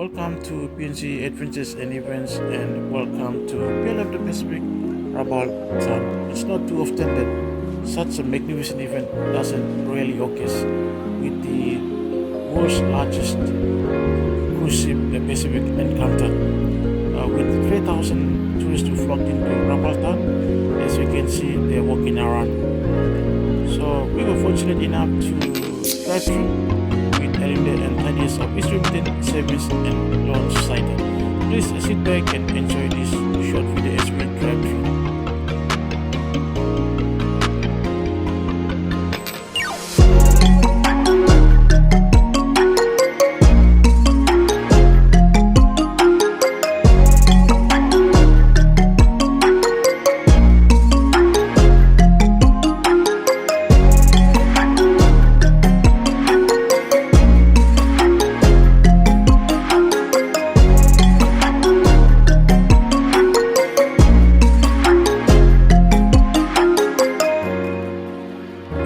Welcome to PNC Adventures and Events, and welcome to Pearl of the Pacific, Rabaul town. It's not too often that such a magnificent event doesn't really occur, with the world's largest cruise ship, the Pacific Encounter, with 3,000 tourists who flocked into Rabaul town. As you can see, they're walking around. So we were fortunate enough to drive through with Elinda and Thaddeus of East Riverton Service and Launch Site. Please sit back and enjoy this short video as we drive through.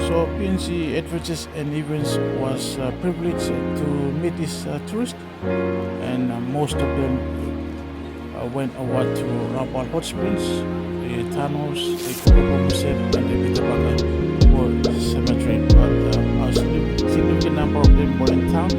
So PNC Adventures and Events was privileged to meet these tourists, and most of them went over to Rabaul Hot Springs, the tunnels, the Kokopo Museum, and the Bitabaga War Cemetery. But a significant number of them were in town